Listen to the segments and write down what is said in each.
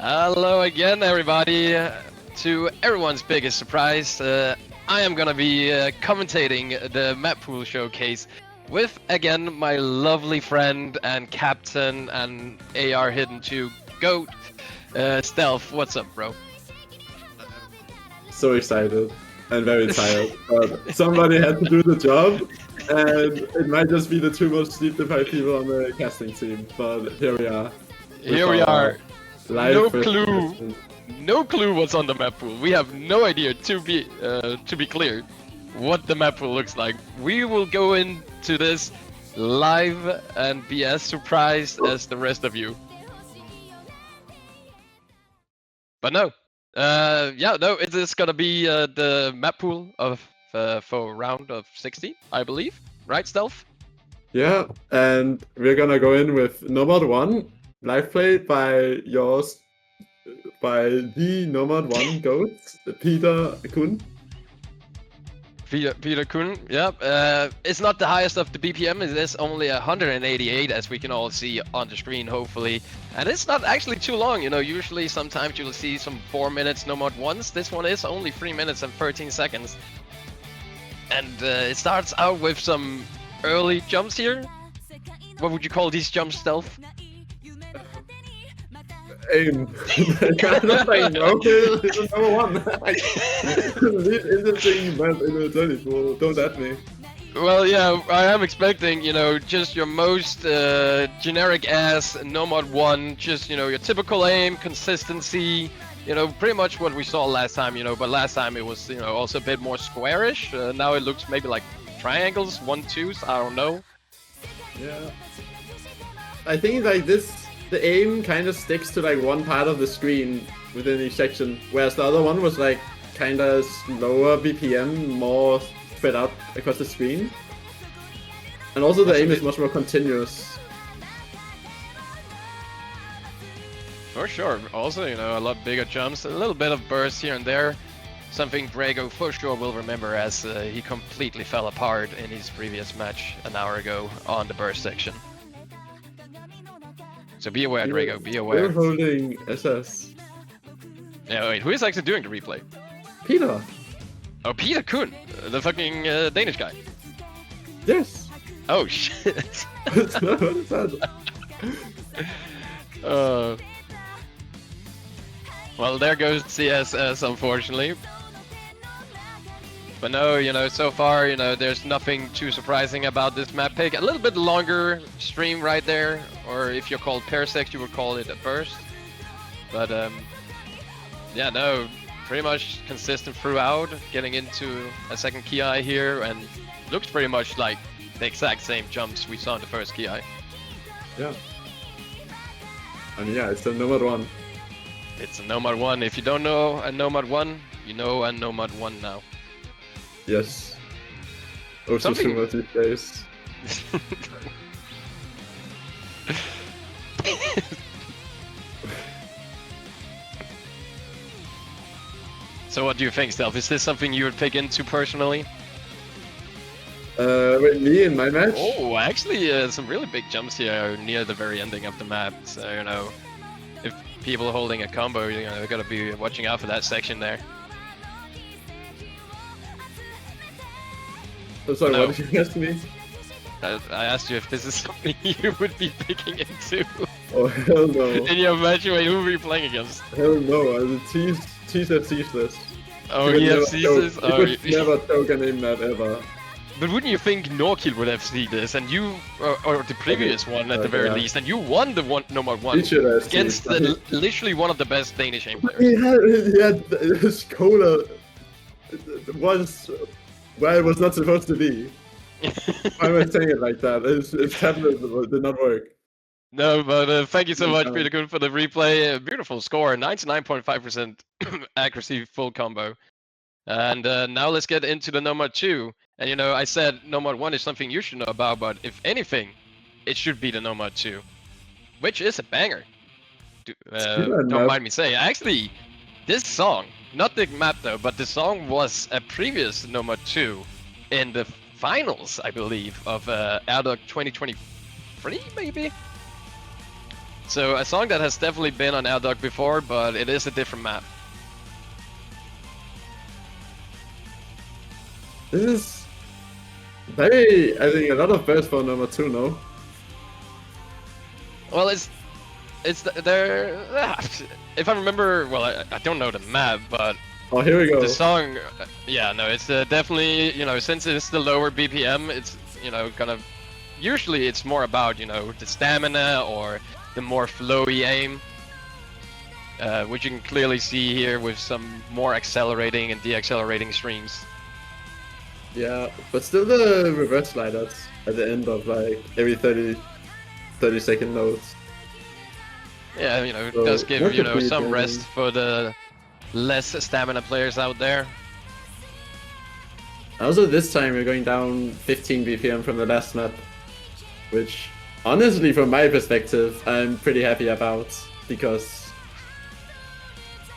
Hello again, everybody. To everyone's biggest surprise, I am gonna be commentating the Mappool showcase with, again, my lovely friend and captain and AR Hidden 2 GOAT, Stealth. What's up, bro? So excited and very tired, but somebody had to do the job, and it might just be the two most sleep-deprived people on the casting team, but here we are. Here we are. No clue. Question. No clue what's on the Mappool. We have no idea, to be clear, what the Mappool looks like. We will go into this live and be as surprised as the rest of you. But no, it is gonna be the Mappool of for round of 60, I believe, right, Stealth? Yeah, and we're gonna go in with Nomad 1, live played by the Nomad 1 GOAT, Peter Kuhn. Peter Kuhn, yeah. It's not the highest of the BPM, it is only 188, as we can all see on the screen, hopefully. And it's not actually too long, you know, usually sometimes you'll see some 4 minutes Nomad 1s. This one is only 3 minutes and 13 seconds. And it starts out with some early jumps here. What would you call these jumps, Stealth? Aim. Kind of like, okay, it's a number 1. This interesting map in the 24, don't at me. Well, yeah, I am expecting, you know, just your most generic ass Nomad 1, just, you know, your typical aim, consistency, you know, pretty much what we saw last time, you know, but last time it was, you know, also a bit more squarish. Now it looks maybe like triangles, 1-2s, I don't know. Yeah. I think like the aim kind of sticks to like one part of the screen within each section, whereas the other one was like kind of slower BPM, more spread out across the screen. And also the aim is much more continuous. For sure. Also, you know, a lot bigger jumps, a little bit of burst here and there. Something Drago for sure will remember, as he completely fell apart in his previous match an hour ago on the burst section. So be aware, Drago, be aware. We're holding SS. Yeah, wait, who is actually doing the replay? Peter. Oh, Peter Kuhn, the fucking Danish guy. Yes. Oh shit. What is that? Well, there goes CSS, unfortunately. But no, you know, so far, you know, there's nothing too surprising about this map pick. A little bit longer stream right there, or if you're called parsecs, you would call it a burst. But yeah, no, pretty much consistent throughout, getting into a second ki here, and looks pretty much like the exact same jumps we saw in the first ki. Yeah. And yeah, it's a Nomad 1. It's a Nomad 1. If you don't know a Nomad 1, you know a Nomad 1 now. Yes. Also similar these days. So what do you think, Stealth? Is this something you would pick into personally? With me in my match? Oh, actually, some really big jumps here near the very ending of the map. So, you know, if people are holding a combo, you know, they've got to be watching out for that section there. I'm sorry, No. what did you ask me? I asked you if this is something you would be picking into. Oh, hell no. In your match, wait, who were you playing against? Hell no, T's FC's list. Oh, he FC's? Oh, you could never token in that ever. But wouldn't you think Norkill would FC this, and you, or the previous one at the very least, and you won the Nomad 1 against literally one of the best Danish aim players. He had his cola was where it was not supposed to be. Why am I saying it like that? His tablet did not work. No, but thank you so much, Peter Kuhn, for the replay. Beautiful score, 99.5% accuracy, full combo. And now let's get into the Nomad 2. And you know, I said Nomad 1 is something you should know about, but if anything, it should be the Nomad 2. Which is a banger. Don't mind me saying. Actually, this song, not the map though, but the song was a previous Nomad 2 in the finals, I believe, of RDOC 2023, maybe? So a song that has definitely been on RDOC before, but it is a different map. This is very, I think, a lot of burst for number 2, no? Well, it's there. If I remember, well, I don't know the map, but Oh, here we go. the song, yeah, no, it's definitely, you know, since it's the lower BPM, it's, you know, kind of, usually it's more about, you know, the stamina or the more flowy aim, which you can clearly see here with some more accelerating and deaccelerating streams. Yeah, but still the reverse sliders at the end of like every 30 second notes. Yeah, you know, it So, does give, not you know, complete some gaming. rest for the less stamina players out there. Also, this time we're going down 15 BPM from the last map, which, honestly, from my perspective, I'm pretty happy about, because,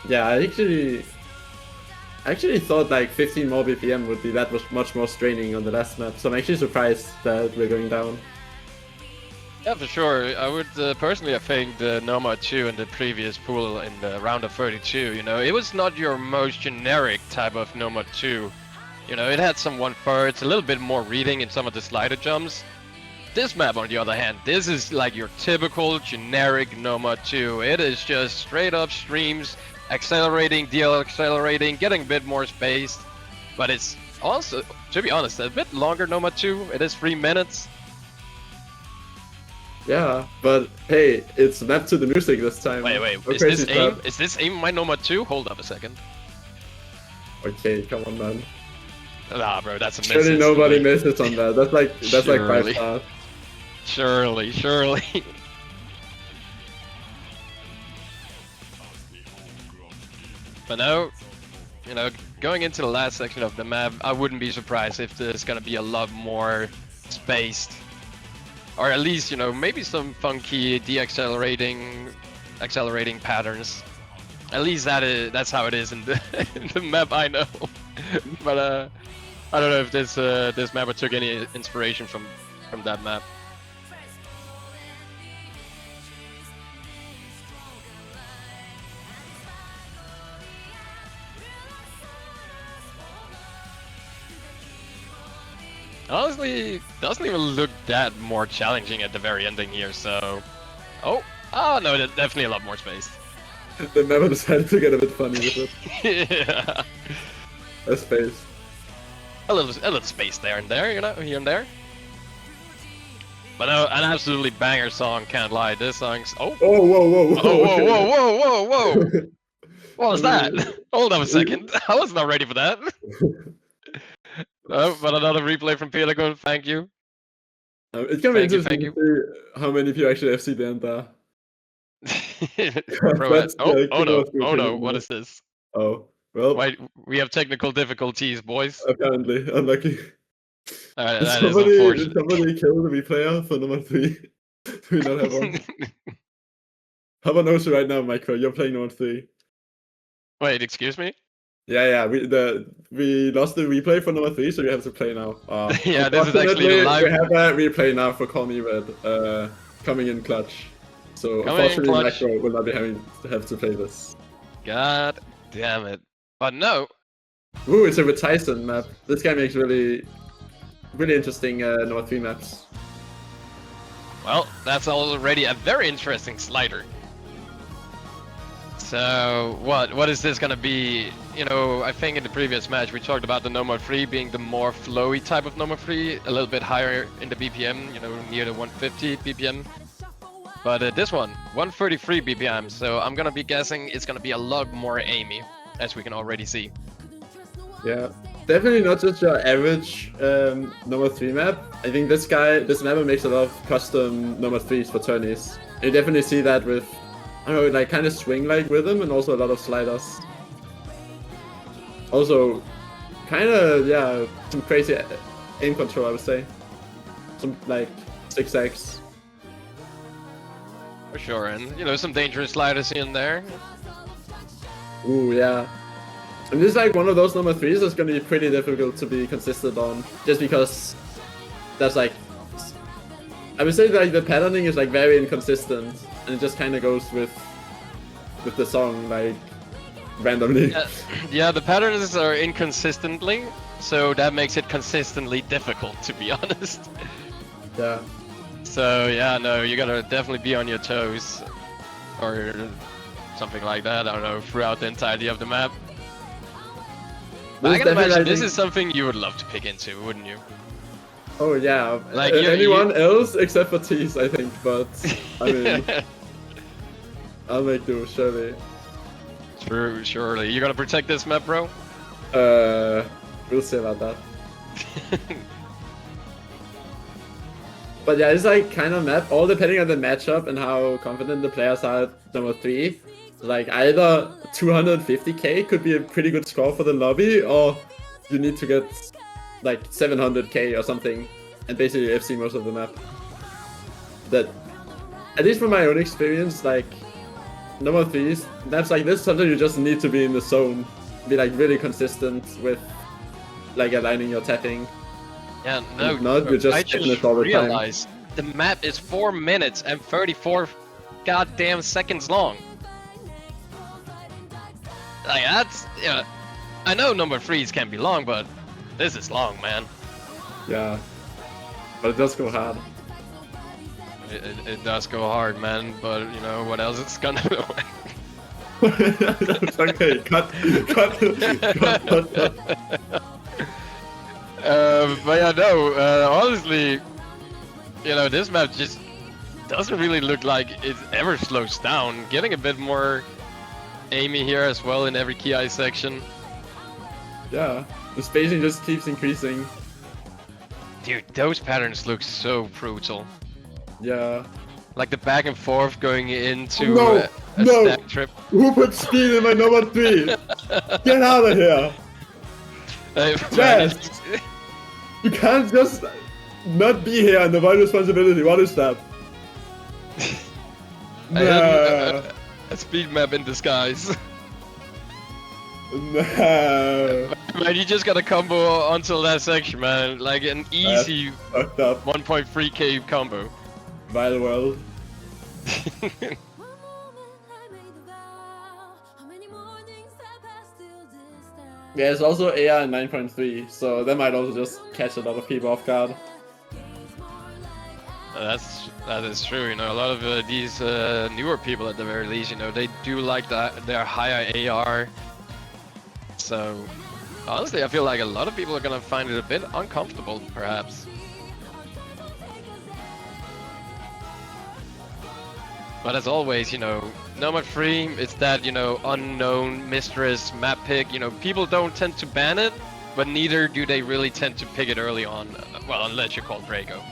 yeah, I actually thought like 15 more BPM would be that much more straining on the last map, so I'm actually surprised that we're going down. Yeah, for sure. I would personally have think the Noma 2 in the previous pool in the round of 32, you know, it was not your most generic type of Noma 2. You know, it had some 1/3, a little bit more reading in some of the slider jumps. This map, on the other hand, this is like your typical generic Noma 2. It is just straight up streams, accelerating, deaccelerating, getting a bit more spaced. But it's also, to be honest, a bit longer Noma 2. It is 3 minutes. Yeah, but hey, it's mapped to the music this time. Wait, No is crazy this aim? stuff. Is this aim my Noma 2? Hold up a second. Okay, come on, man. Nah, bro, that's a miss. Surely nobody instantly. misses on that. That's like 5 Surely. stars. Surely. But now, you know, going into the last section of the map, I wouldn't be surprised if there's gonna be a lot more spaced. Or at least, you know, maybe some funky deaccelerating, accelerating patterns. At least that's how it is in the, in the map I know. But I don't know if this map took any inspiration from that map. Honestly, doesn't even look that more challenging at the very ending here, so... Oh no, definitely a lot more space. The map decided to get a bit funny with it. Yeah. A space. A little space there and there, you know, here and there. But no, an absolutely banger song, can't lie. This song's... Oh! Oh, whoa. Whoa. What was that? Hold on a second. I was not ready for that. But another replay from Pelican, thank you. It's gonna be interesting Thank to see how many people actually FC the end there. Bro, That's, oh no, Pelican. what is this? Oh, well, Wait, we have technical difficulties, boys. apparently, unlucky. That Did is somebody unfortunate. kill the replayer for number 3? Do we not have one? How about knows right now, Micro? You're playing number 3. Wait, excuse me? Yeah. We lost the replay for number 3, so we have to play now. Yeah, this is actually unfortunately, live. we have a replay now for Call Me Red, coming in clutch. So Coming in unfortunately, clutch. Micro will not be have to play this. God damn it. But no. Ooh, it's a with Tyson map. This guy makes really interesting number 3 maps. Well, that's already a very interesting slider. So, what is this gonna be? You know, I think in the previous match we talked about the Noma 3 being the more flowy type of Noma 3, a little bit higher in the BPM, you know, near the 150 BPM. But this one, 133 BPM, so I'm gonna be guessing it's gonna be a lot more aimy, as we can already see. Yeah, definitely not just your average number 3 map. I think this map makes a lot of custom number 3s for tourneys. You definitely see that with, I don't know, like kind of swing-like rhythm and also a lot of sliders. Also, kind of, yeah, some crazy aim control, I would say. Some, like, zigzags. For sure, and you know, some dangerous sliders here and there. Ooh, yeah. And this is like one of those number 3s that's going to be pretty difficult to be consistent on, just because that's like, I would say like the patterning is like very inconsistent. and it just kind of goes with the song, like, randomly. Yeah, the patterns are inconsistently, so that makes it consistently difficult, to be honest. Yeah. So yeah, no, you gotta definitely be on your toes, or something like that. I don't know, throughout the entirety of the map. But I can imagine this is something you would love to pick into, wouldn't you? Oh yeah, like anyone else except for Tease, I think. But I mean, I'll make do, surely. True, surely. You gonna protect this map, bro? We'll see about that. But yeah, it's like kind of map, all depending on the matchup and how confident the players are at number 3. Like either 250k could be a pretty good score for the lobby, or you need to get like 700k or something and basically FC most of the map. That, at least from my own experience, like number 3s, maps like this, sometimes you just need to be in the zone, be like really consistent with like aligning your tapping. Yeah, no, if not, you just I just realized the map is 4 minutes and 34 goddamn seconds long. Like that's, yeah, I know number 3s can be long, but this is long, man. Yeah, but it does go hard. It does go hard, man, but you know what else it's gonna do? Okay, cut. But yeah, no, honestly, you know, this map just doesn't really look like it ever slows down. Getting a bit more aimy here as well in every key eye section. Yeah, the spacing just keeps increasing. Dude, those patterns look so brutal. Yeah. Like the back and forth going into no, a stack trip. Who put speed in my number 3? Get out of here! Jazz! You can't just not be here and avoid responsibility. What is that? A speed map in disguise. No. Man, you just got a combo until that section, man. Like an easy 1.3k combo. Vile world. Yeah, it's also AR in 9.3, so that might also just catch a lot of people off guard. That is true. You know, a lot of these newer people, at the very least, you know, they do like their higher AR. So honestly, I feel like a lot of people are gonna find it a bit uncomfortable, perhaps. But as always, you know, number 3, it's that, you know, unknown mistress map pick. You know, people don't tend to ban it, but neither do they really tend to pick it early on. Well, unless you're called Drago.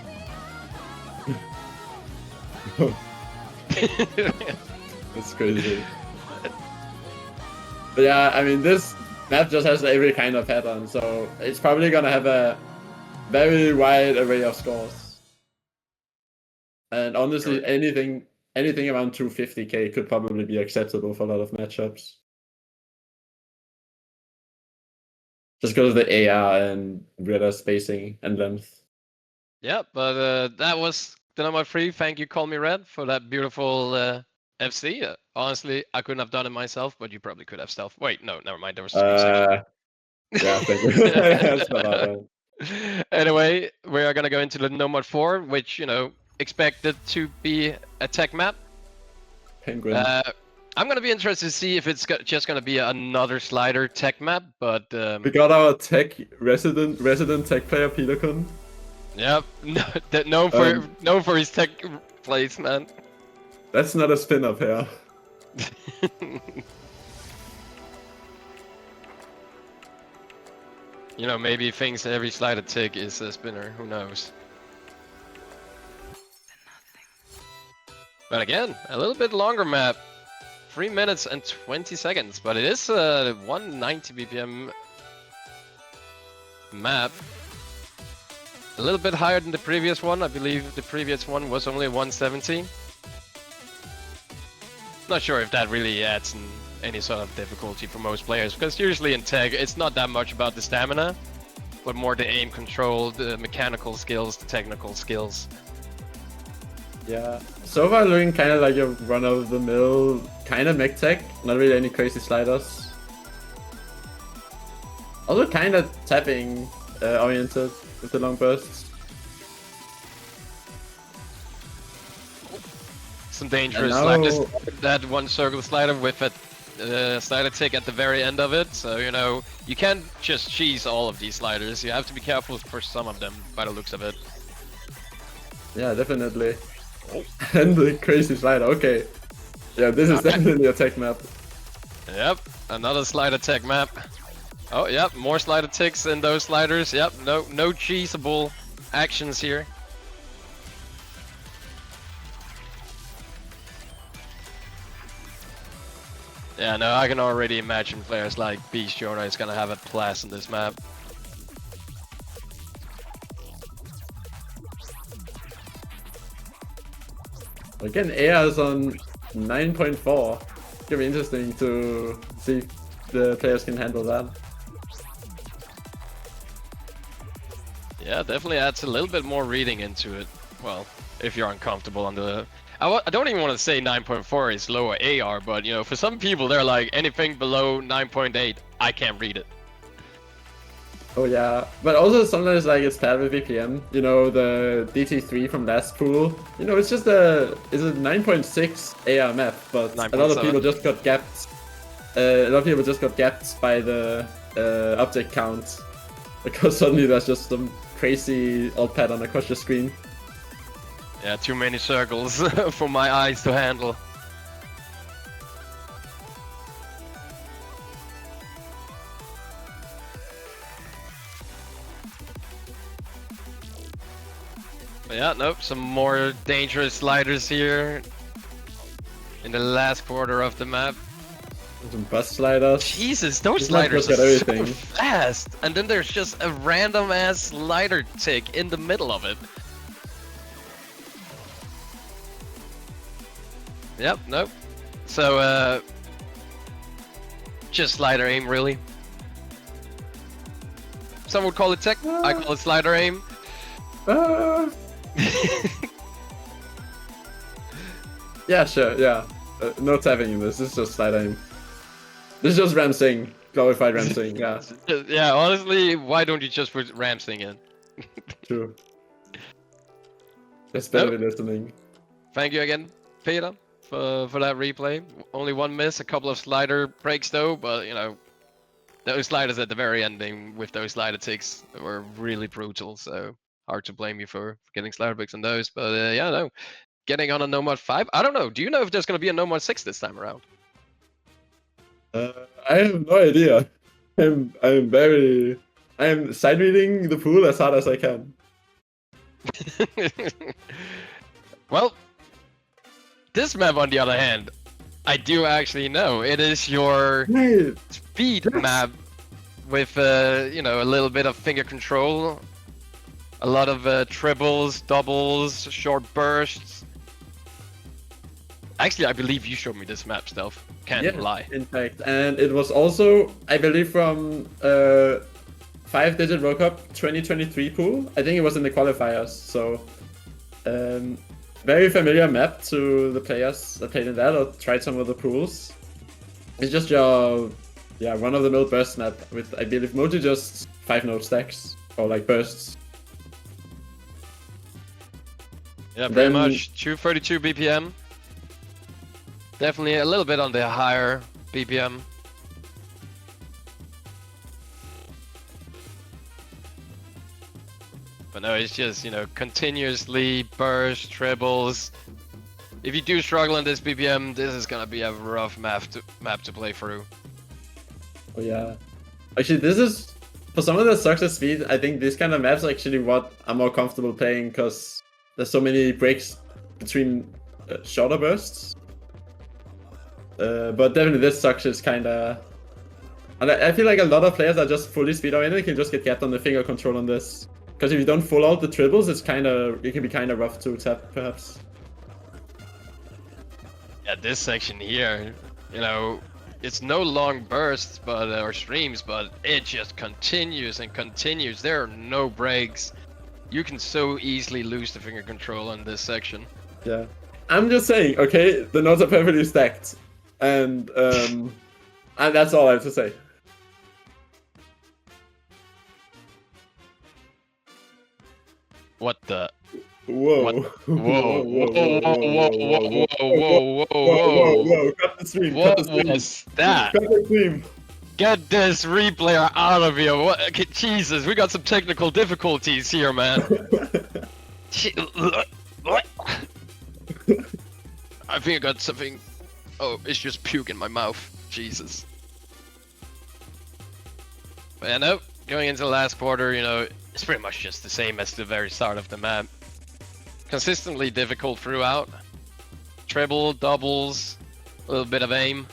That's crazy. But yeah, I mean, this map just has every kind of pattern, so it's probably gonna have a very wide array of scores. And honestly, anything around 250k could probably be acceptable for a lot of matchups. Just because of the AR and radar spacing and length. Yeah, but that was the number 3. Thank you, Call Me Red, for that beautiful FC. Honestly, I couldn't have done it myself, but you probably could have stealth. Wait, no, never mind. There was 3 seconds. Yeah, thank you. That's about it. Anyway, we are gonna go into the number 4, which, you know, expected to be a tech map. Penguin. I'm gonna be interested to see if it's just gonna be another slider tech map, but we got our tech resident tech player Peter Kun. Yep, known for his tech plays, man. That's not a spin up here. You know, maybe he thinks every slider tick is a spinner. Who knows? But again, a little bit longer map. 3 minutes and 20 seconds, but it is a 190 BPM map. A little bit higher than the previous one. I believe the previous one was only 170. Not sure if that really adds any sort of difficulty for most players, because usually in tech it's not that much about the stamina, but more the aim control, the mechanical skills, the technical skills. Yeah. So far looking kind of like a run-of-the-mill kind of mech tech. Not really any crazy sliders. Also kind of tapping oriented with the long bursts. Some dangerous now... sliders. That one circle slider with a slider tick at the very end of it. So, you know, you can't just cheese all of these sliders. You have to be careful for some of them by the looks of it. Yeah, definitely. And the crazy slider, okay. Yeah, this is definitely a tech map. Yep, another slider tech map. Oh, yep, more slider ticks in those sliders. Yep, no cheesable actions here. Yeah, no, I can already imagine players like Beast Jonah is gonna have a blast in this map. Again, AI is on 9.4. It's gonna be interesting to see if the players can handle that. Yeah, definitely adds a little bit more reading into it. Well, if you're uncomfortable on the... I don't even want to say 9.4 is lower AR, but you know, for some people they're like, anything below 9.8, I can't read it. Oh yeah, but also sometimes like it's paired with VPM. You know, the DT3 from last pool. You know, it's just a 9.6 AR map, but a lot of people just got gapped. A lot of people just got gapped by the object count because suddenly there's just some crazy alt pattern across your screen. Yeah, too many circles for my eyes to handle. But yeah, nope, some more dangerous sliders here in the last quarter of the map. Some bus sliders. Jesus, those sliders are so fast! And then there's just a random ass slider tick in the middle of it. Yep, nope. So, just slider aim, really. Some would call it tech, I call it slider aim. Yeah, sure, yeah. No tapping in this, this is just slider aim. This is just Ramsing, glorified Ramsing, yeah. Yeah, honestly, why don't you just put Ramsing in? True. That's better be listening. Thank you again, Peter, for that replay. Only one miss, a couple of slider breaks though, but you know, those sliders at the very ending with those slider ticks were really brutal, so hard to blame you for getting slider breaks on those. But yeah, no, getting on a Nomad 5, I don't know, do you know if there's going to be a Nomad 6 this time around? I have no idea. I'm side reading the pool as hard as I can. Well, this map on the other hand, I do actually know. It is your speed map with you know, a little bit of finger control, a lot of triples, doubles, short bursts. Actually, I believe you showed me this map, Stealth. Can't lie. In fact, and it was also, I believe, from 5-digit World Cup 2023 pool. I think it was in the qualifiers. So, very familiar map to the players that played in that or tried some of the pools. It's just your, run-of-the-mill burst map with, I believe, mostly just 5-node stacks or like bursts. Yeah, pretty much 232 BPM. Definitely a little bit on the higher BPM. But no, it's just, you know, continuously burst, triples. If you do struggle in this BPM, this is gonna be a rough map to play through. Oh yeah. Actually, this is, for someone that sucks at speed, I think this kind of maps actually what I'm more comfortable playing because there's so many breaks between shorter bursts. But definitely this sucks is kind of... And I feel like a lot of players are just fully speed oriented can just get gapped on the finger control on this. Because if you don't full out the triples, it can be kind of rough to tap, perhaps. Yeah, this section here, you know, it's no long bursts but or streams, but it just continues and continues. There are no breaks. You can so easily lose the finger control on this section. Yeah. I'm just saying, okay, the notes are perfectly stacked. And that's all I have to say. What the? Whoa. Whoa, whoa. Cut the stream, What cut the stream. was that? Cut the stream. Get this replayer out of here. What? Okay, Jesus, we got some technical difficulties here, man. I think I got something. Oh, it's just puke in my mouth. Jesus. But yeah, no, going into the last quarter, you know, it's pretty much just the same as the very start of the map. Consistently difficult throughout. Treble, doubles, a little bit of aim.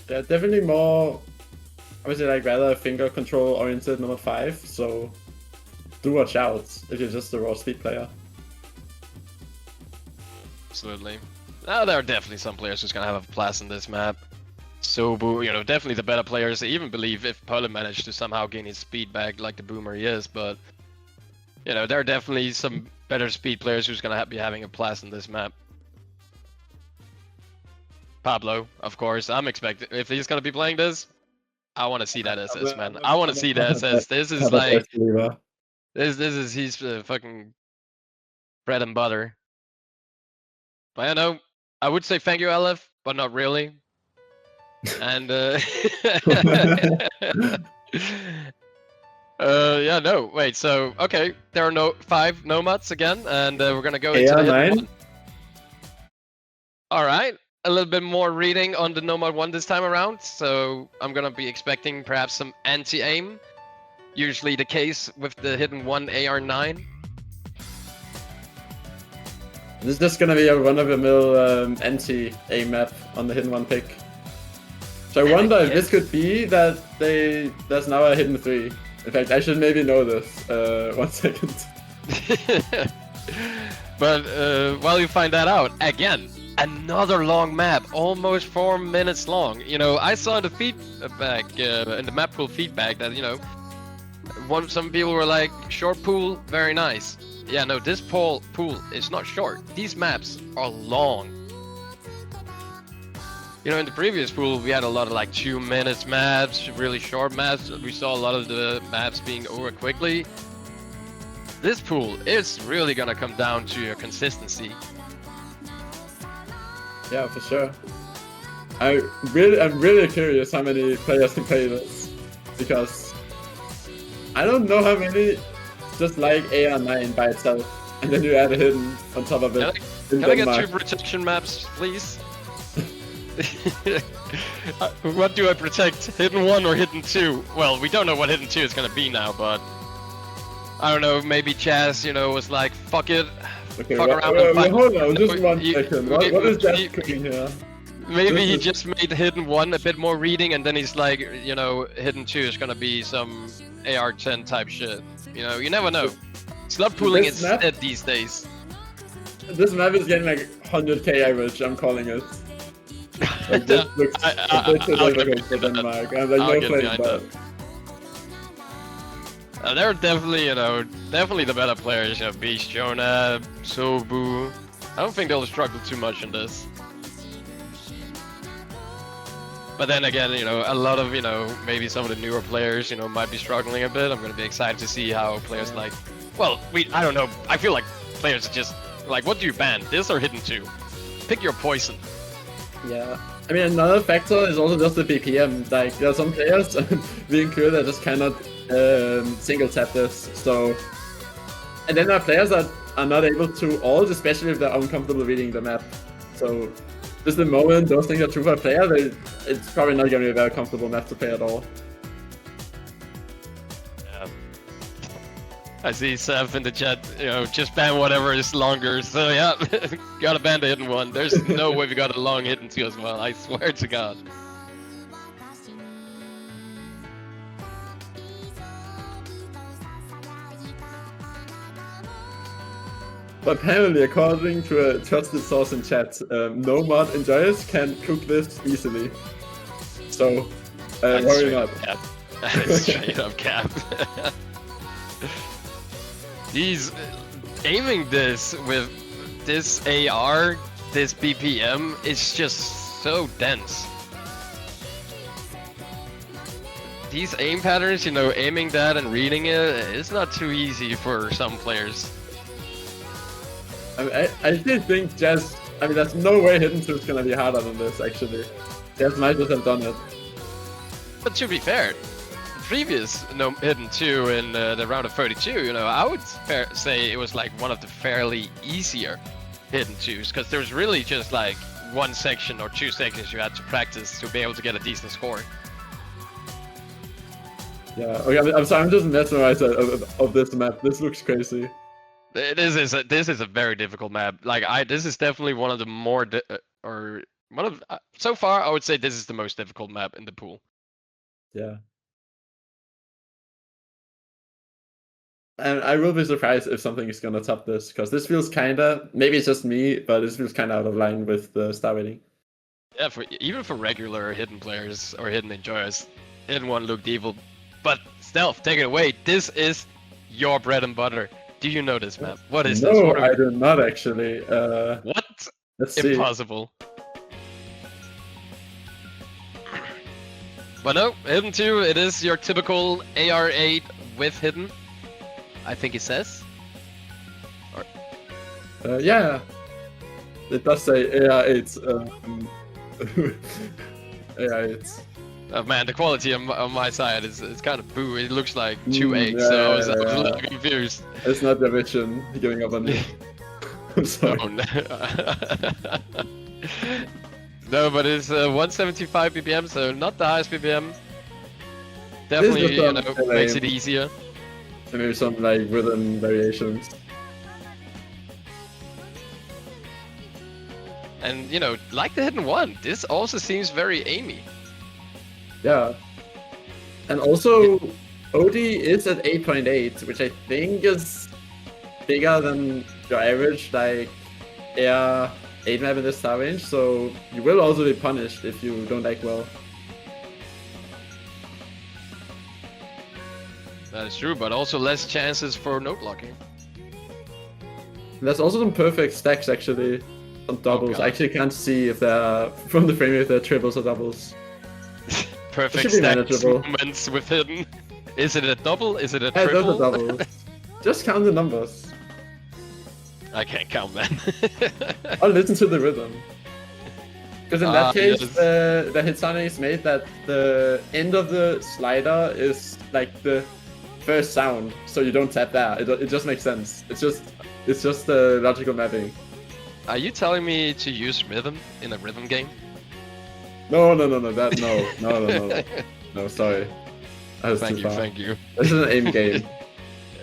Yeah, definitely more, I would say, like, rather finger control oriented number 5, so do watch out if you're just a raw speed player. Absolutely. Now there are definitely some players who's gonna have a blast in this map. Sobu, you know, definitely the better players. I even believe if Polo managed to somehow gain his speed back like the boomer he is, but you know, there are definitely some better speed players who's gonna be having a blast in this map. Pablo, of course, I'm expecting, if he's gonna be playing this, I want to see that SS, man. I want to see the SS. This is like, this is his fucking bread and butter. But I know, I would say thank you, LF, but not really. And yeah, no, wait. So okay, there are 5 nomads again, and we're gonna go into the hidden one. All right, a little bit more reading on the nomad one this time around. So I'm gonna be expecting perhaps some anti-aim. Usually the case with the hidden one AR9. This is just gonna be a run-of-the-mill anti-aim map on the hidden one pick. So I wonder if this could be that there's now a hidden 3. In fact, I should maybe know this. 1 second. But while you find that out, again, another long map, almost 4 minutes long. You know, I saw in the feedback, in the Mappool feedback that, you know, some people were like, short pool, very nice. Yeah, no, this pool is not short. These maps are long. You know, in the previous pool, we had a lot of like 2 minutes maps, really short maps. We saw a lot of the maps being over quickly. This pool is really gonna come down to your consistency. Yeah, for sure. I'm really curious how many players can play this, because I don't know how many just like AR9 by itself, and then you add a hidden on top of it. Can I get 2 protection maps, please? What do I protect? Hidden 1 or hidden 2? Well, we don't know what hidden 2 is gonna be now, but I don't know, maybe Chaz, you know, was like, fuck it. Okay, fuck around and fight. Hold on, just 1 second. What is that cooking here? Maybe he just made hidden 1 a bit more reading, and then he's like, you know, hidden 2 is gonna be some AR10 type shit. You know, you never know. Slug pooling is dead these days. This map is getting like 100k average, I'm calling it. Like, this looks a bit too difficult for Denmark. I'm like, no playing bad. They're definitely, you know, definitely the better players. You know, Beast, Jonah, Sobu. I don't think they'll struggle too much in this. But then again, you know, a lot of, you know, maybe some of the newer players, you know, might be struggling a bit. I'm gonna be excited to see how players like, well, I don't know. I feel like players just like, what do you ban? This or hidden 2? Pick your poison. Yeah. I mean, another factor is also just the BPM. Like, there are some players, being clear, that just cannot single tap this. So, and then there are players that are not able to ult, especially if they're uncomfortable reading the map. So, just the moment those things are true for a player, it's probably not going to be a very comfortable map to play at all. Yeah. I see Sev in the chat, you know, just ban whatever is longer. So yeah, gotta ban the hidden 1. There's no way we got a long hidden 2 as well, I swear to God. But apparently, according to a trusted source in chat, no mod enjoyers can cook this easily. So, worry not. Yeah. Straight up cap. He's aiming this with this AR, this BPM, is just so dense. These aim patterns, you know, aiming that and reading it, it's not too easy for some players. I still think Jazz, I mean, there's no way Hidden 2 is gonna be harder than this, actually. Jazz might just have done it. But to be fair, previous Hidden 2 in the round of 32, you know, I would say it was like one of the fairly easier Hidden 2s, because there was really just like one section or two sections you had to practice to be able to get a decent score. Yeah, okay, I'm sorry, I'm just mesmerized of this map. This looks crazy. This is a very difficult map. Like this is definitely one of the more so far I would say this is the most difficult map in the pool. Yeah. And I will be surprised if something is gonna top this, because this feels kinda, maybe it's just me, but this feels kinda out of line with the star rating. Yeah, even for regular Hidden players or Hidden enjoyers, Hidden 1 looked evil. But Stealth, take it away. This is your bread and butter. Do you know this map? What is this? No, I do not actually. What? Let's see. Impossible. But no, Hidden 2, it is your typical AR8 with Hidden, I think it says. Or... yeah. It does say AR8. AR8. Oh man, the quality on my side is kind of boo. It looks like 2.8, so I was a little confused. It's not the vision giving up on me. I'm sorry. Oh, no. No, but it's 175 BPM, so not the highest BPM. Definitely, you know, makes it easier. And maybe some like rhythm variations. And you know, like the Hidden 1, this also seems very aimy. Yeah. And also, OD is at 8.8, which I think is bigger than your average, like, Air 8 map in this star range, so you will also be punished if you don't act well. That is true, but also less chances for note blocking. And there's also some perfect stacks, actually, on doubles. I actually can't see if they're, from the frame, if they're triples or doubles. Perfect stacks moments with Hidden. Is it a double? Is it a triple? Those are doubles. Just count the numbers. I can't count, man. I'll listen to the rhythm. Because in that case, yes. The Hitsane is made that the end of the slider is like the first sound, so you don't tap there. It just makes sense. It's just a logical mapping. Are you telling me to use rhythm in a rhythm game? No, sorry. Thank you. This is an aim game.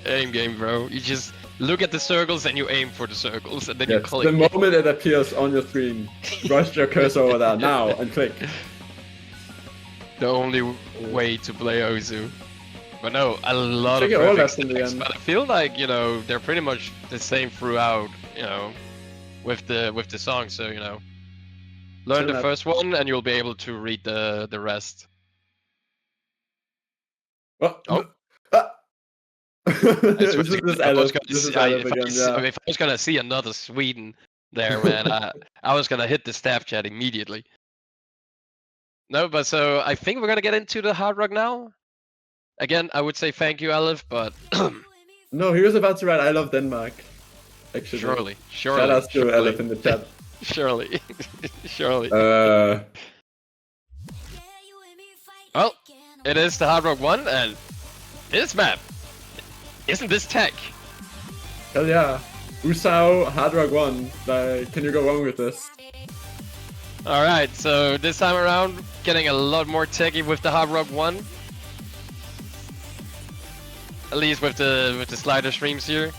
Aim game, bro. You just look at the circles and you aim for the circles, and then you click. The moment it appears on your screen, brush your cursor over there now and click. The only way to play Ozu. But no, a lot of perfect stacks, but I feel like, you know, they're pretty much the same throughout, you know, with the song, so, you know. Learn the first one, and you'll be able to read the rest. Oh. If I was gonna see another Sweden there, man, I was gonna hit the staff chat immediately. No, but so I think we're gonna get into the hard rock now. Again, I would say thank you, Aleph, but no, he was about to write "I love Denmark." Actually, surely. Shout out to Aleph in the chat. Surely. Well, it is the Hard Rock 1, and this map, isn't this tech? Hell yeah. Usao, Hard Rock 1, like, can you go wrong with this? Alright, so this time around, getting a lot more techy with the Hard Rock 1. At least with the slider streams here.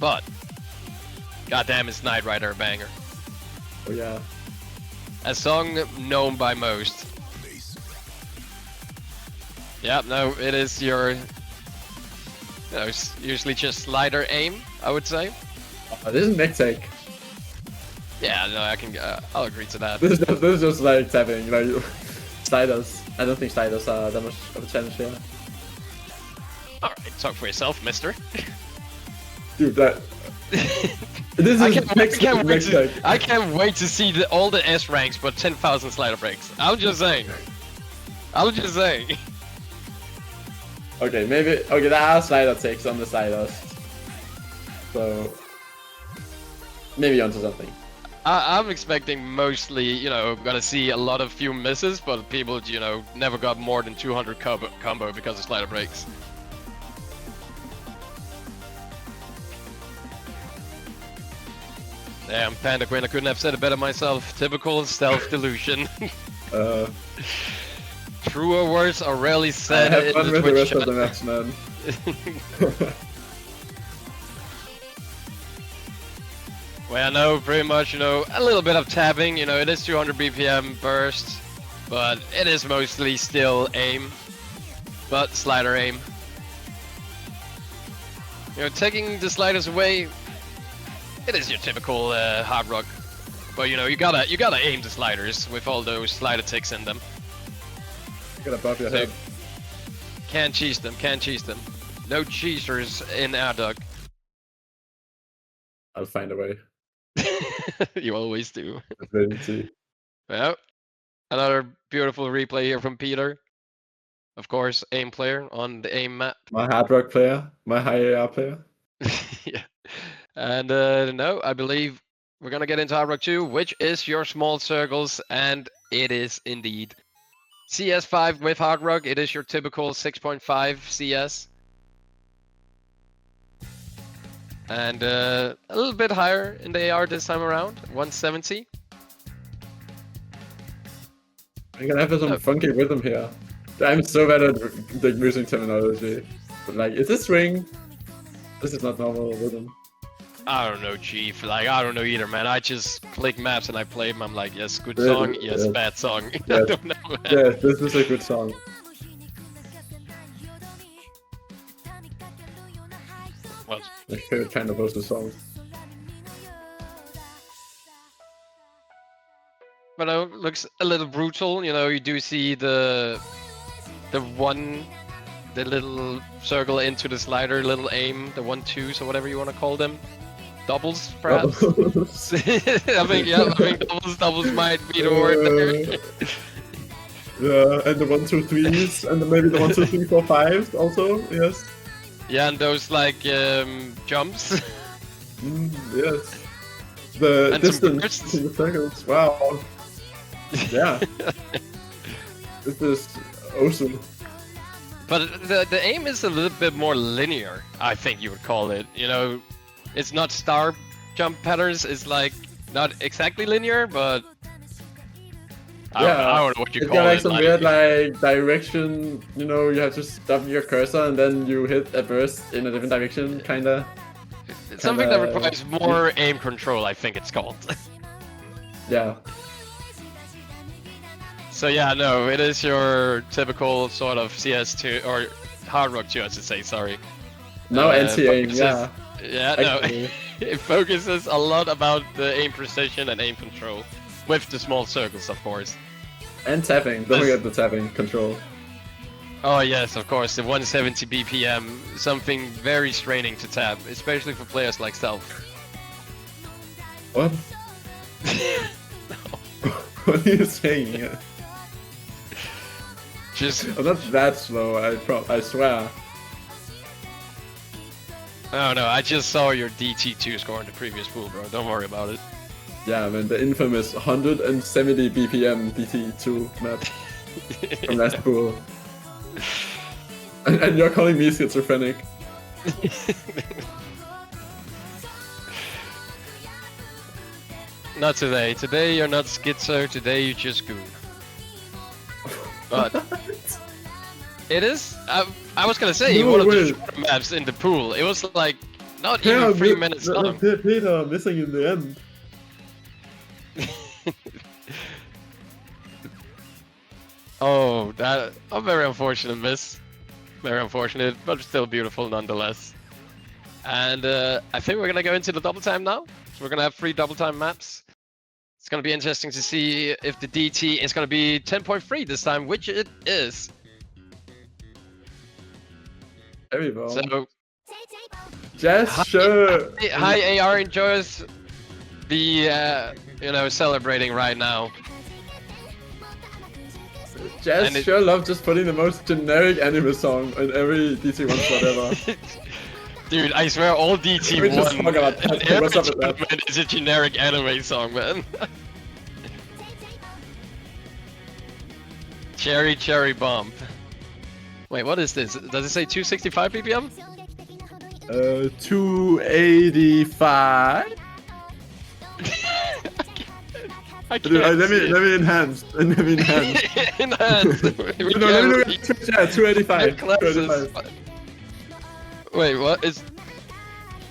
But goddamn, is Knight Rider a banger. Oh yeah. A song known by most. Yeah, no, it is your, you know, usually just slider aim, I would say. This is mech tech. Yeah, no, I'll agree to that. This is just like tapping, you know. sliders. I don't think sliders are that much of a challenge here. Alright, talk for yourself, mister. Dude, that... This is I can't wait to see all the S ranks but 10,000 slider breaks. I'm just saying. Okay, maybe... Okay, there are slider takes on the sliders. So... Maybe onto something. I'm expecting mostly, you know, gonna see a lot of few misses, but people, you know, never got more than 200 combo because of slider breaks. Damn, Panda Queen, I couldn't have said it better myself. Typical stealth delusion. Truer words are rarely said I have in fun the with the Twitch rest of the match, man. Well, I know pretty much, you know, a little bit of tapping, you know, it is 200 BPM burst, but it is mostly still aim, but slider aim. You know, taking the sliders away, it is your typical hard rock, but you know, you gotta aim the sliders with all those slider ticks in them. You gotta bump your head. Can't cheese them, can't cheese them. No cheesers in RDOC. I'll find a way. You always do. Definitely. Well, another beautiful replay here from Peter. Of course, aim player on the aim map. My hard rock player, my high AR player. Yeah. And no, I believe we're gonna get into hard rock 2, which is your small circles, and it is indeed CS5 with hard rock. It is your typical 6.5 CS. And a little bit higher in the AR this time around, 170. I'm gonna have some funky rhythm here. I'm so bad at like using terminology. But like, is this ring? This is not normal rhythm. I don't know, Chief. Like, I don't know either, man. I just click maps and I play them. I'm like, yes, good song, yes, bad song. Yes. I don't know, man. Yeah, this is a good song. Well, My favorite kind of the songs. but it looks a little brutal. You know, you do see the little circle into the slider, little aim, the 1-2s or whatever you want to call them. Doubles, perhaps. I think doubles might be the word there. Yeah, and the 1, 2, 3s, and then maybe the 1, 2, 3, 4, 5s also. Yes. Yeah, and those like jumps. Yes. The And distance between the circles. Wow. Yeah. This is awesome. But the aim is a little bit more linear, I think you would call it. You know, it's not star jump patterns. It's like not exactly linear, but I don't know what you it's call got like it. some weird like direction. You know, you have to stop your cursor and then you hit a burst in a different direction, kinda. It's something that requires more aim control, I think it's called. Yeah. So yeah, no, it is your typical sort of CS2 or hard rock 2, I should say. Sorry. No anti-aim. Yeah. Yeah, no. It focuses a lot about the aim precision and aim control, with the small circles, of course. And tapping. Don't forget the tapping control. Oh yes, of course, the 170 BPM, something very straining to tap, especially for players like Self. What? What are you saying? Just... I'm not that slow, I swear. Oh no, I just saw your DT2 score in the previous pool, bro, don't worry about it. Yeah, man, the infamous 170 BPM DT2 map from last pool. And you're calling me schizophrenic. Not today. Today you're not schizo, today you just goon. But it is. I was gonna say one of the shorter maps in the pool. It was like not even 3 minutes long. Peter missing in the end. Oh, that a very unfortunate miss. Very unfortunate, but still beautiful nonetheless. And I think we're gonna go into the double time now. So we're gonna have 3 double time maps. It's gonna be interesting to see if the DT is gonna be 10.3 this time, which it is. Very well. So, Jazz, sure. hi AR enjoys the celebrating right now. Jazz sure love just putting the most generic anime song in every DT1 whatever. Dude, I swear all DT1 What's up with that? is a generic anime song, man. Cherry Bomb. Wait, what is this? Does it say 265 BPM? 285. I can't Dude, let me enhance. Let me enhance. Enhance. No, let me look at Twitch. Yeah, 285. 285. Wait, what is it?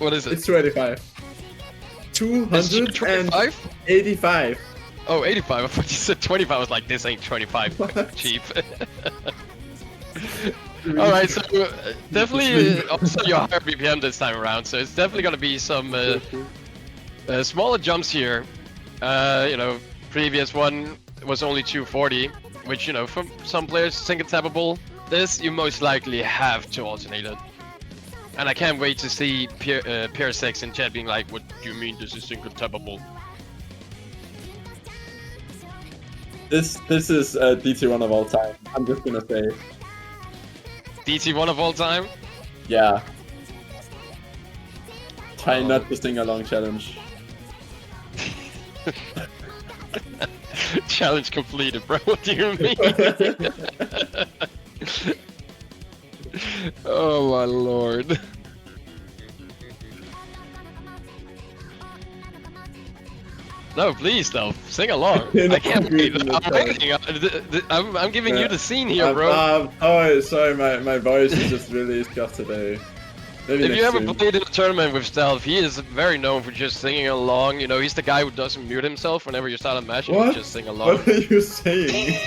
It's 285. 285. Oh, 85. I thought you said 25. I was like, this ain't 25. Cheap. Alright, so definitely also your higher BPM this time around, so it's definitely gonna be some smaller jumps here. Previous one was only 240, which, for some players think it's tappable. This, you most likely have to alternate it. And I can't wait to see Peer 6 in chat being like, what do you mean this is single tappable? This is DT1 of all time. I'm just gonna say. DT1 of all time? Yeah. Try not to sing along challenge. Challenge completed, bro. What do you mean? Oh my lord. No, please, though. Sing along. I can't wait. I'm waiting. I'm giving you the scene here, bro. Oh, sorry, my voice is just really scuffed today. Maybe if you ever played in a tournament with Stealth, he is very known for just singing along. He's the guy who doesn't mute himself whenever you start a match. He will just sing along. What are you saying?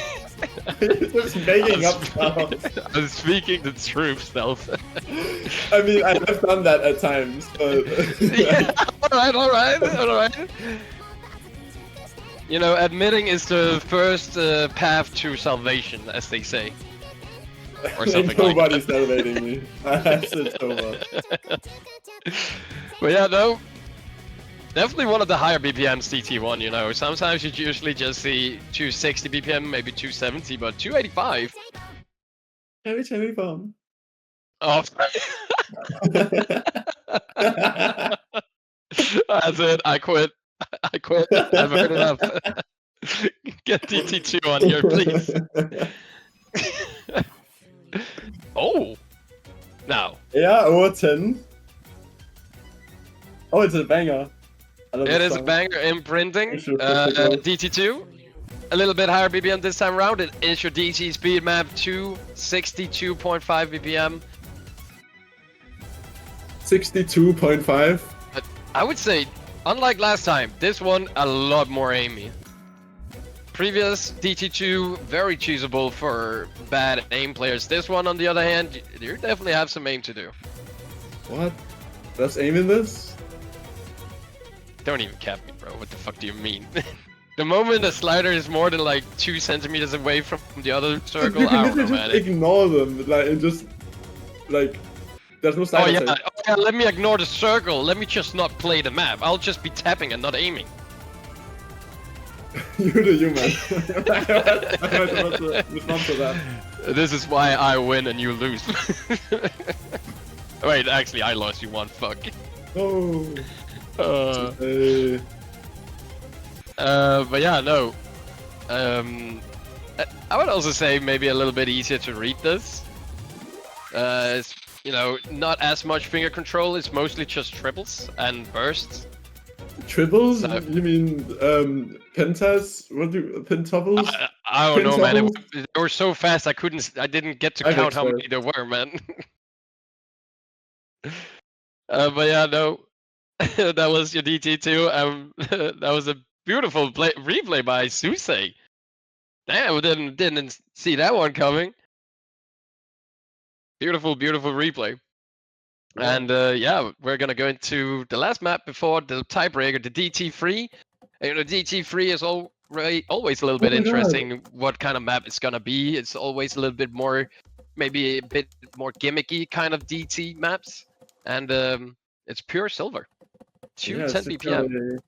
You're just making up stuff. I'm speaking the truth, Stealth. I mean, I have done that at times, but... Yeah, alright. Admitting is the first path to salvation, as they say. Or something Nobody's elevating me. I said so much. But yeah, no. Definitely one of the higher BPMs DT1, Sometimes you usually just see 260 BPM, maybe 270, but 285. Cherry Bomb. Oh. That's it. I quit. I've heard enough. Get DT2 on here, please. Oh! Now. Yeah, over 10. Oh, it's a banger. It is a banger imprinting. DT2. A little bit higher BPM this time around. It is your DT speed map 262.5 BPM. 62.5. I would say, unlike last time, this one a lot more aimy. Previous DT2 very choosable for bad aim players. This one, on the other hand, you definitely have some aim to do. What? That's aim in this? Don't even cap me, bro. What the fuck do you mean? The moment the slider is more than like 2 centimeters away from the other circle, I don't know, man. Just ignore them, and just there's no slider. Oh yeah, let me ignore the circle. Let me just not play the map. I'll just be tapping and not aiming. You do you, man. I have to respond to that. This is why I win and you lose. Wait, actually, I lost. You won. Fuck. Oh. But yeah, no. I would also say maybe a little bit easier to read this. It's, not as much finger control. It's mostly just triples and bursts. Triples? So, you mean pentas? Pentuples? I don't know, man. They were so fast. I didn't get to count how many there were, man. But yeah, no. That was your DT2. That was a beautiful replay by Susei. Damn, we didn't see that one coming. Beautiful replay. Yeah. And yeah, we're gonna go into the last map before the tiebreaker, the DT3. And, you know, DT3 is always a little bit my God. interesting. What kind of map it's gonna be? It's always a little bit more, maybe a bit more gimmicky kind of DT maps, and it's pure silver. 210 BPM.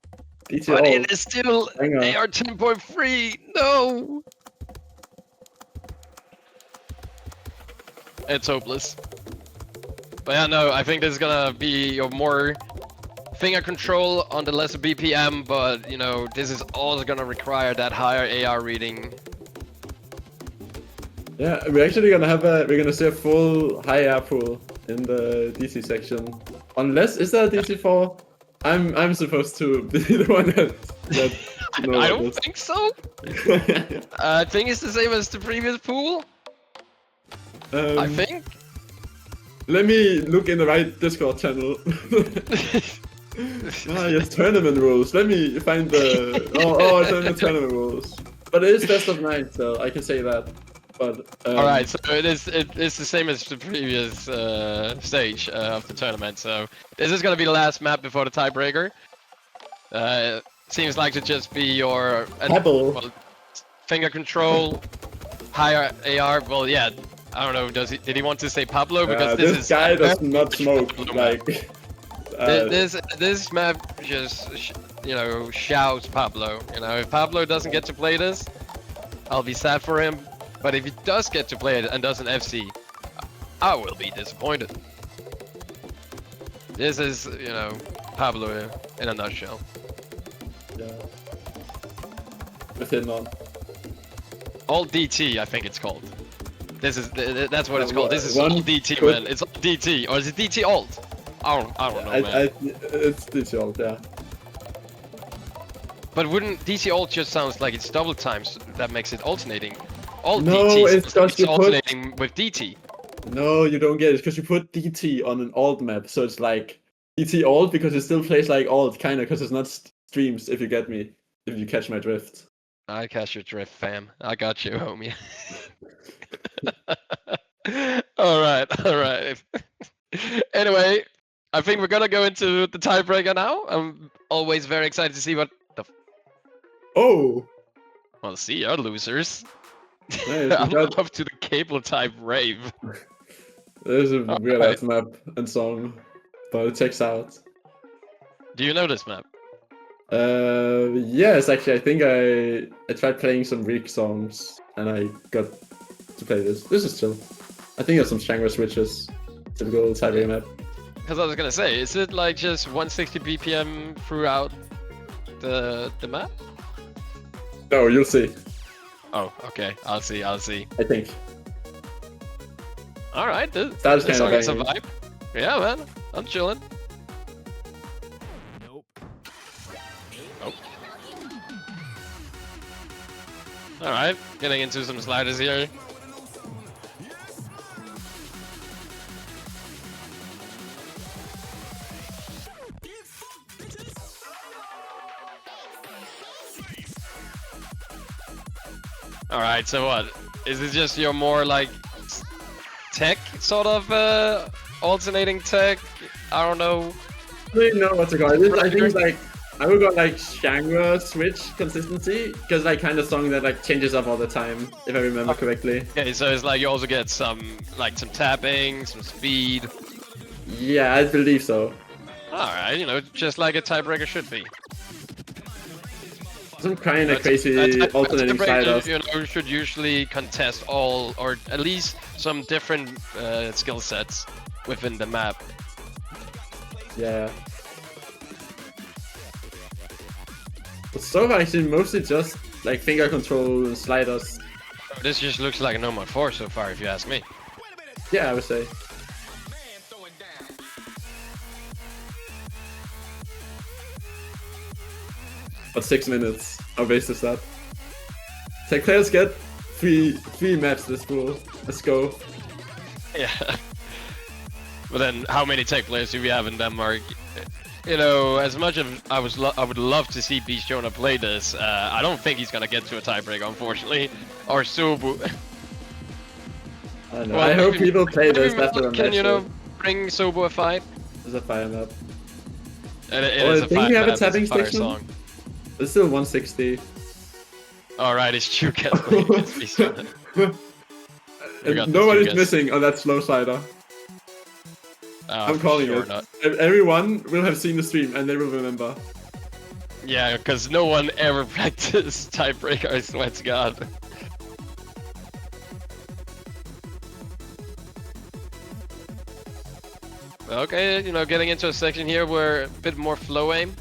DT But all. it is still Hang on. AR 10.3. No. It's hopeless. But yeah, no, I think this is gonna be your more finger control on the lesser BPM, but you know, this is also gonna require that higher AR reading. Yeah, we're actually gonna have we're gonna see a full high air pool in the DC section. Unless, is there a DC4? I'm supposed to be the one that I don't think so. I think it's the same as the previous pool. I think. Let me look in the right Discord channel. Yes, tournament rules. Let me find the it's in the tournament rules. But it is best of 9, so I can say that. But all right, so it's the same as the previous stage of the tournament. So this is gonna be the last map before the tiebreaker. Seems like to just be your finger control, higher AR. Well, yeah. I don't know. Did he want to say Pablo? Because this guy does not smoke. Like this map just you know shouts Pablo. You know, if Pablo doesn't get to play this, I'll be sad for him. But if he does get to play it and does an FC, I will be disappointed. This is, you know, Pablo in a nutshell. Yeah. With him on. Alt DT, I think it's called. That's what it's called. This is Alt DT, man. It's Alt DT, or is it DT Alt? I don't know, man. It's DT Alt, yeah. But wouldn't DT Alt just sounds like it's double times? That makes it alternating. Alt no, DT it's because you alternating with DT. No, you don't get it. Because you put DT on an alt map, so it's like DT alt because it still plays like alt, kind of, because it's not streams. If you get me, if you catch my drift. I catch your drift, fam. I got you, homie. all right. Anyway, I think we're gonna go into the tiebreaker now. I'm always very excited to see what the. Well, see ya, losers. Nice, I'm off to the cable type rave. There's a weird ass map and song, but it checks out. Do you know this map? Yes, actually, I think I tried playing some weak songs and I got to play this. This is chill. I think there's some Shangri switches. Typical tiebreaker map. Because I was gonna say, is it like just 160 BPM throughout the map? No, you'll see. Oh, okay. I'll see. I think. All right. This song gets a vibe. Yeah, man. I'm chilling. Nope. All right. Getting into some sliders here. Alright, so what? Is it just your more like tech sort of alternating tech? I don't know. I don't know what to call it. I think it's like I would go like Shangri switch consistency because like kind of song that like changes up all the time if I remember correctly. Okay, so it's like you also get some tapping, some speed. Yeah, I believe so. Alright, you know, just like a tiebreaker should be. Some kind of crazy alternating sliders. You know, should usually contest all, or at least some different skill sets within the map. Yeah. But so far, actually, mostly just like finger control and sliders. This just looks like a No Mod 4 so far, if you ask me. Yeah, I would say. But 6 minutes. How base is that? Tech players get three maps this pool. Let's go. Yeah. But then, how many tech players do we have in Denmark? You know, as much as I would love to see Beast Jonah play this, I don't think he's gonna get to a tiebreak, unfortunately. Or Subu. I don't know. Well, I hope people play this after a match. Can you know bring Subu a fight? It's a fire map. It is a fire you have map, a tapping it's a fire station? song. It's still 160. Alright, it's true, Casper. And nobody's missing on that slow slider. I'm calling it. Not. Everyone will have seen the stream and they will remember. Yeah, because no one ever practiced tiebreaker, I swear to God. Okay, you know, getting into a section here where a bit more flow aim.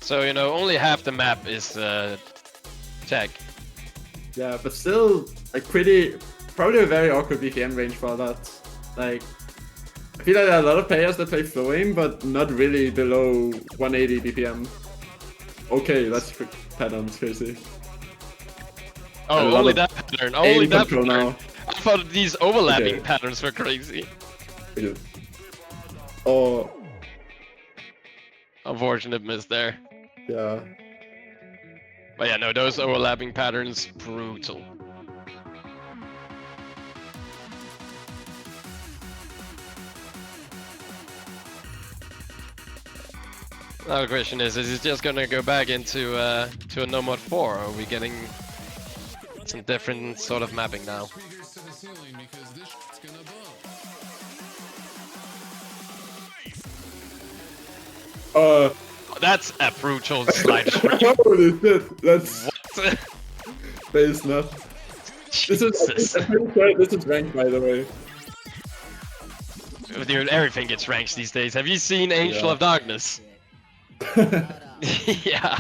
So, you know, only half the map is tech. Yeah, but still, like, probably a very awkward BPM range for that. Like, I feel like there are a lot of players that play flow aim, but not really below 180 BPM. Okay, that's patterns crazy. Oh, only that pattern. Only that pattern. Now. I thought these overlapping patterns were crazy. Oh. Unfortunate miss there. Yeah. But yeah, no, those overlapping patterns, brutal. Now the question is it just gonna go back into to a no mod 4, or are we getting some different sort of mapping now? That's a brutal slide stream. Holy shit, that's... What? That is not... This is ranked, by the way. Dude, everything gets ranked these days. Have you seen Angel of Darkness? Yeah.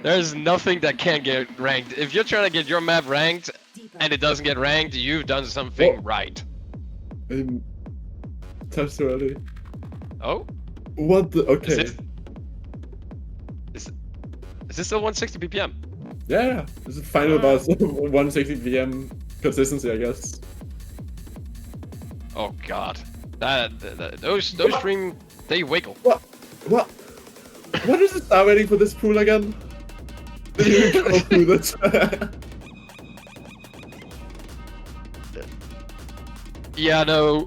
There's nothing that can't get ranked. If you're trying to get your map ranked and it doesn't get ranked, you've done something right. Touch too early. Oh? What the? Okay. Is this still 160 BPM? Yeah, this is final boss 160 BPM consistency, I guess. Oh god. Those stream, they wiggle. What is the star rating for this pool again? Did you go through this? Yeah, no.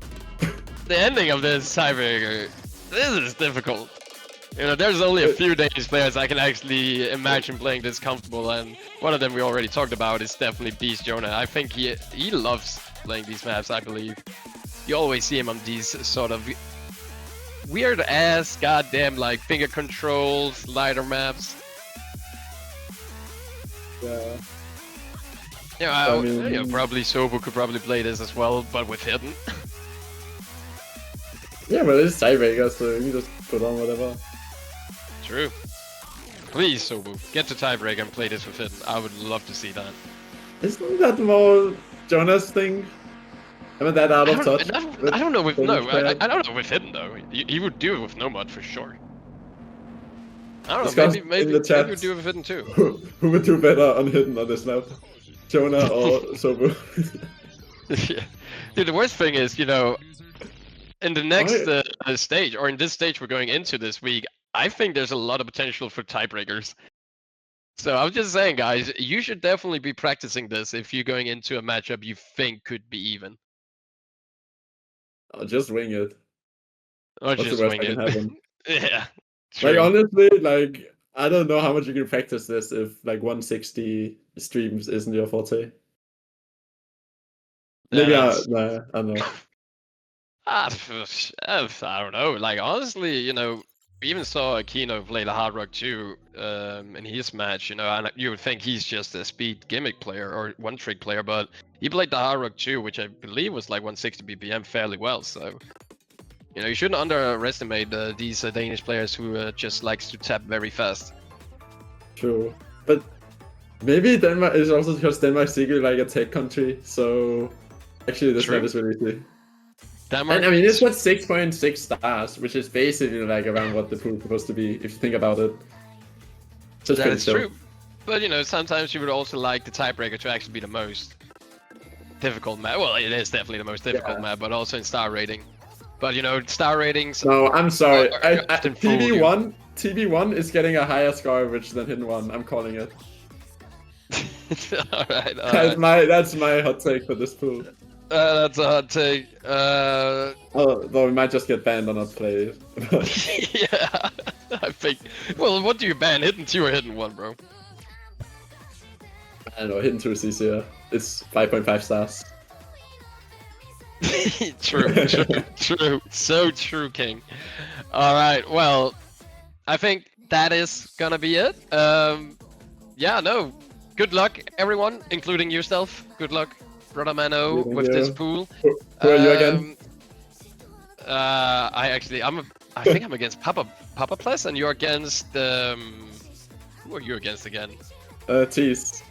The ending of this tiebreaker, this is difficult. You know, there's only a few Danish players I can actually imagine playing this comfortable, and one of them we already talked about is definitely Beast Jonah. I think he loves playing these maps, I believe. You always see him on these sort of weird ass goddamn like finger control slider maps. Yeah. Yeah, I mean, you know, probably Sobu could probably play this as well, but with hidden. Yeah, but it's tiebreaker, so you can just put on whatever. True. Please, Sobu, get to tiebreaker and play this with hidden. I would love to see that. Isn't that more Jonas thing? I mean, that out of touch. I don't know with I don't know with hidden though. He would do it with no mod for sure. I don't know. Maybe he would do it with hidden too. Who would do better on hidden on this map? Jonah or Sobu? Yeah. Dude, the worst thing is, you know, in the next stage, or in this stage we're going into this week, I think there's a lot of potential for tiebreakers. So I'm just saying, guys, you should definitely be practicing this if you're going into a matchup you think could be even. I'll just wing it. Or just wing it. Yeah. True. Like, honestly, like, I don't know how much you can practice this if, like, 160 streams isn't your forte. Maybe I don't know. I don't know. Like, honestly, you know, we even saw Aquino play the Hard Rock 2 in his match, you know, and you would think he's just a speed gimmick player or one-trick player, but he played the Hard Rock 2, which I believe was like 160 BPM fairly well, so... You know, you shouldn't underestimate these Danish players who just likes to tap very fast. True, but maybe Denmark is also because Denmark's secretly like a tech country, so actually this map is really easy. Denmark, and I mean, it's got 6.6 stars, which is basically like around what the pool is supposed to be, if you think about it. So that is true, but you know, sometimes you would also like the tiebreaker to actually be the most difficult map. Well, it is definitely the most difficult map, but also in star rating. But you know, star ratings. No, I'm sorry. TB1 is getting a higher score average than Hidden 1. I'm calling it. Alright. That's my hot take for this pool. That's a hot take. Oh, though we might just get banned or not play it. Yeah, I think. Well, what do you ban? Hidden 2 or Hidden 1, bro? I don't know, Hidden 2 is easier. It's 5.5 stars. True. So true, King. Alright, well, I think that is gonna be it. Yeah, no. Good luck, everyone, including yourself. Good luck, Brother Mano, Thank with you. this pool. Who are you again? I think I'm against Papa Plus, and you're against who are you against again? Tease.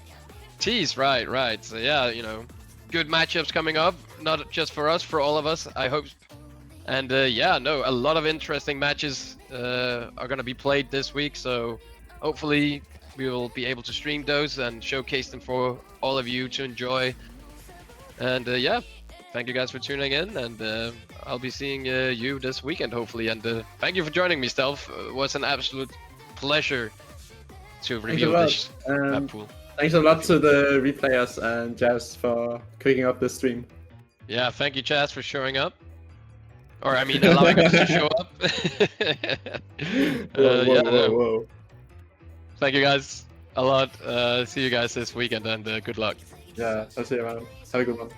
Tease, right. So yeah, you know, good matchups coming up, not just for us, for all of us, I hope. And yeah, no, a lot of interesting matches are gonna be played this week, so hopefully we will be able to stream those and showcase them for all of you to enjoy. And yeah, thank you guys for tuning in, and I'll be seeing you this weekend, hopefully. And thank you for joining me, Stealth. It was an absolute pleasure to reveal this map pool. Thanks a lot to the replayers and Jazz for cooking up this stream. Yeah, thank you, Chaz, for showing up. Or, I mean, allowing us to show up. Whoa. Thank you guys a lot. See you guys this weekend, and good luck. Yeah, I'll see you around. Have a good one.